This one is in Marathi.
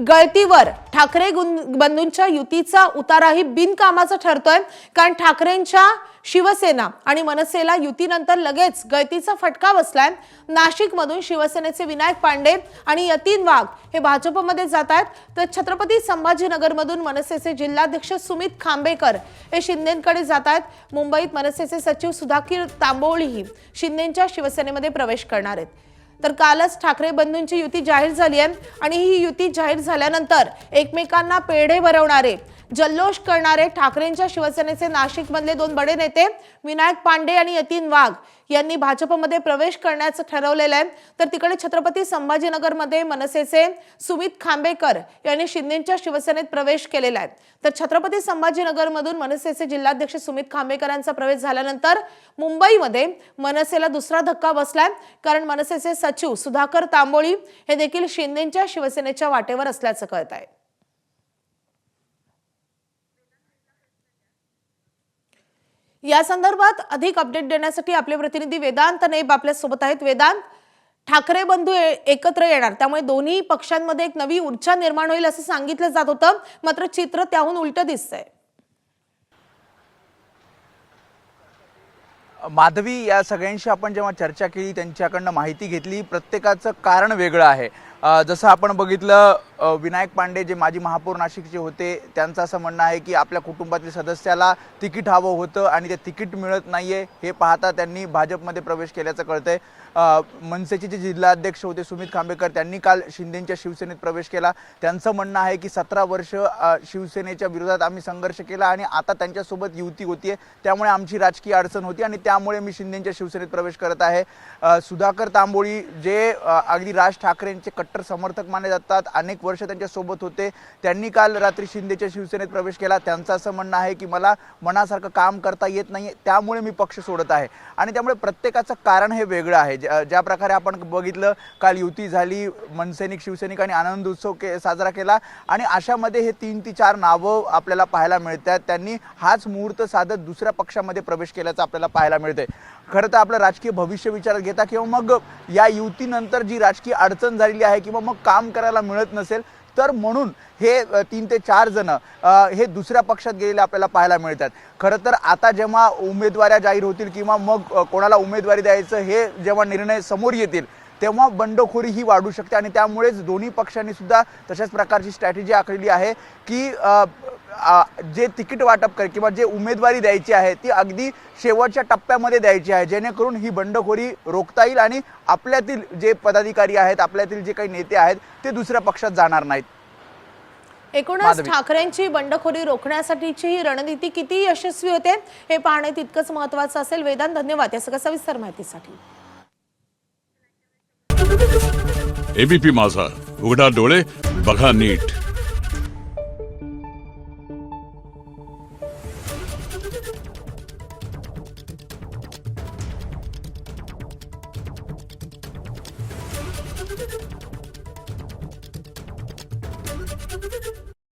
गळतीवर ठाकरे बंधूंच्या युतीचा उताराही बिनकामाचा ठरतोय। कारण ठाकरेंच्या शिवसेना आणि मनसेला युतीनंतर लगेच गळतीचा फटका बसलाय। नाशिकमधून शिवसेनेचे विनायक पांडे आणि यतीन वाघ हे भाजपमध्ये जात आहेत, तर छत्रपती संभाजीनगरमधून मनसेचे जिल्हाध्यक्ष सुमित खांबेकर हे शिंदेंकडे जात आहेत। मुंबईत मनसेचे सचिव सुधाकर तांबोळीही शिंदेंच्या शिवसेनेमध्ये प्रवेश करणार आहेत। तर कालच ठाकरे बंधूंची युती जाहीर झाली आहे आणि ही युती जाहीर झाल्यानंतर एकमेकांना पेढे भरवणारे जल्लोष करणारे ठाकरेंच्या शिवसेनेचे नाशिकमधले दोन बडे नेते विनायक पांडे आणि यतीन वाघ यांनी भाजपमध्ये प्रवेश करण्याचं ठरवलेलं आहे। तर तिकडे छत्रपती संभाजीनगरमध्ये मनसेचे सुमित खांबेकर यांनी शिंदेंच्या शिवसेनेत प्रवेश केलेला आहे। तर छत्रपती संभाजीनगरमधून मनसेचे जिल्हाध्यक्ष सुमित खांबेकर यांचा प्रवेश झाल्यानंतर मुंबईमध्ये मनसेला दुसरा धक्का बसलाय। कारण मनसेचे सचिव सुधाकर तांबोळी हे देखील शिंदेंच्या शिवसेनेच्या वाटेवर असल्याचं कळत आहे। या संदर्भात अधिक अपडेट देण्यासाठी आपले प्रतिनिधी वेदांत नेब आपल्या सोबत आहेत। वेदांत, ठाकरे बंधू एकत्र येणार, त्यामुळे दोन्ही पक्षांमध्ये एक नवी ऊर्जा निर्माण होईल असं सांगितलं जात होतं, मात्र चित्र त्याहून उलटं दिसतंय। माधवी, या सगळ्यांशी आपण जेव्हा चर्चा केली त्यांच्याकडनं माहिती घेतली, प्रत्येकाचं कारण वेगळं आहे। जसं आपण बघितलं, विनायक पांडे जे माजी महापौर नाशिकचे होते त्यांचं असं म्हणणं आहे की आपल्या कुटुंबातील सदस्याला तिकीट हवं होतं आणि ते तिकीट मिळत नाहीये, हे पाहता त्यांनी भाजपमध्ये प्रवेश केल्याचं कळतंय। मनसेचे जे जिल्हाध्यक्ष होते सुमित खांबेकर त्यांनी काल शिंदेंच्या शिवसेनेत प्रवेश केला। त्यांचं म्हणणं आहे की 17 वर्ष शिवसेनेच्या विरोधात आम्ही संघर्ष केला आणि आता त्यांच्यासोबत युती होतीये, त्यामुळे आमची राजकीय अडचण होती आणि त्यामुळे मी शिंदेंच्या शिवसेनेत प्रवेश करत आहे। सुधाकर तांबोळी जे अगदी राज ठाकरेंचे कट्टर समर्थक मानले जातात, अनेक वर्ष त्यांच्या सोबत होते, त्यांनी काल रात्री शिंदेच्या शिवसेनेत प्रवेश केला। त्यांचं असं म्हणणं आहे की मला मनासारखं काम करता येत नाही, त्यामुळे मी पक्ष सोडत आहे आणि त्यामुळे प्रत्येकाचं कारण हे वेगळं आहे। ज्या प्रकारे आपण बघितलं, काल युती झाली, मनसैनिक शिवसैनिकांनी आनंद उत्सव साजरा केला आणि अशामध्ये हे 3 ते 4 नावं आपल्याला पाहायला मिळतात। त्यांनी हाच मुहूर्त साधत दुसऱ्या पक्षामध्ये प्रवेश केल्याचं आपल्याला पाहायला मिळतंय। खरं तर आपलं राजकीय भविष्य विचारात घेता किंवा मग या युतीनंतर जी राजकीय अडचण झालेली आहे किंवा मग काम करायला मिळत नसेल तर म्हणून हे 3 ते 4 जण हे दुसऱ्या पक्षात गेलेले आपल्याला पाहायला मिळतात। खरं तर आता जेव्हा उमेदवाऱ्या जाहीर होतील किंवा मग कोणाला उमेदवारी द्यायचं हे जेव्हा निर्णय समोर येतील तेव्हा बंडखोरी ही वाढू शकते आणि त्यामुळेच दोन्ही पक्षांनी सुद्धा तशाच प्रकारची स्ट्रॅटेजी आखलेली आहे की जे तिकीट वाटप कर किंवा जे उमेदवारी द्यायची आहे ती अगदी शेवटच्या टप्प्यामध्ये द्यायची आहे, जेणेकरून ही बंडखोरी रोखता येईल आणि आपल्यातील जे पदाधिकारी आहेत, आपल्यातील जे काही नेते आहेत ते दुसऱ्या पक्षात जाणार नाहीत। एकूणच ठाकरेंची बंडखोरी रोखण्यासाठीची ही रणनीती किती यशस्वी होते हे पाहणे तितकंच महत्त्वाचं असेल। वेदांत, धन्यवाद या सगळ्या सविस्तर माहितीसाठी। एबीपी माझा, उघडा डोळे बघा नीट।